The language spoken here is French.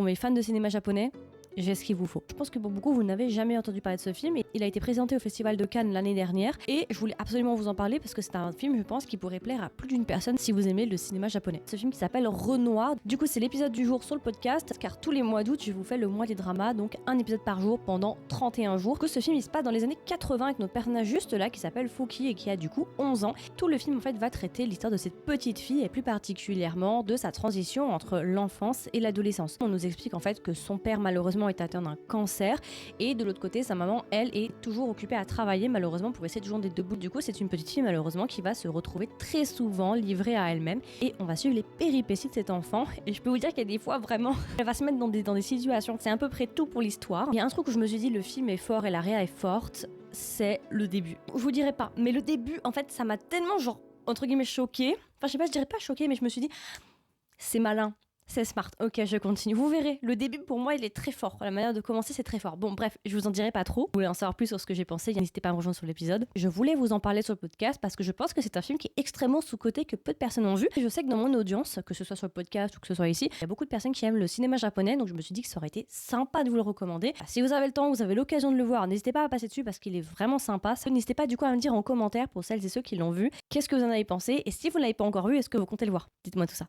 Pour mes fans de cinéma japonais, j'ai ce qu'il vous faut. Je pense que pour beaucoup, vous n'avez jamais entendu parler de ce film. Il a été présenté au Festival de Cannes l'année dernière et je voulais absolument vous en parler parce que c'est un film, je pense, qui pourrait plaire à plus d'une personne si vous aimez le cinéma japonais. Ce film qui s'appelle Renoir. Du coup, c'est l'épisode du jour sur le podcast car tous les mois d'août, je vous fais le mois des dramas, donc un épisode par jour pendant 31 jours. Que ce film, il se passe dans les années 80 avec notre personnage juste là qui s'appelle Fuki et qui a du coup 11 ans. Tout le film en fait va traiter l'histoire de cette petite fille et plus particulièrement de sa transition entre l'enfance et l'adolescence. On nous explique en fait que son père malheureusement est atteint d'un cancer et de l'autre côté sa maman elle est toujours occupée à travailler malheureusement pour essayer de joindre des deux bouts. Du coup c'est une petite fille malheureusement qui va se retrouver très souvent livrée à elle-même et on va suivre les péripéties de cet enfant et je peux vous dire qu'il y a des fois vraiment elle va se mettre dans des situations, c'est à peu près tout pour l'histoire. Il y a un truc où je me suis dit le film est fort et la réa est forte, c'est le début. Je vous dirai pas, mais le début en fait ça m'a tellement genre entre guillemets choquée, enfin je sais pas, je dirais pas choquée mais je me suis dit c'est malin. C'est smart, ok je continue. Vous verrez, le début pour moi il est très fort. La manière de commencer c'est très fort. Bon bref, je vous en dirai pas trop. Vous voulez en savoir plus sur ce que j'ai pensé, n'hésitez pas à me rejoindre sur l'épisode. Je voulais vous en parler sur le podcast parce que je pense que c'est un film qui est extrêmement sous-coté que peu de personnes ont vu. Et je sais que dans mon audience, que ce soit sur le podcast ou que ce soit ici, il y a beaucoup de personnes qui aiment le cinéma japonais, donc je me suis dit que ça aurait été sympa de vous le recommander. Si vous avez le temps, vous avez l'occasion de le voir, n'hésitez pas à passer dessus parce qu'il est vraiment sympa. N'hésitez pas du coup à me dire en commentaire pour celles et ceux qui l'ont vu, qu'est-ce que vous en avez pensé et si vous ne l'avez pas encore vu, est-ce que vous comptez le voir? Dites-moi tout ça.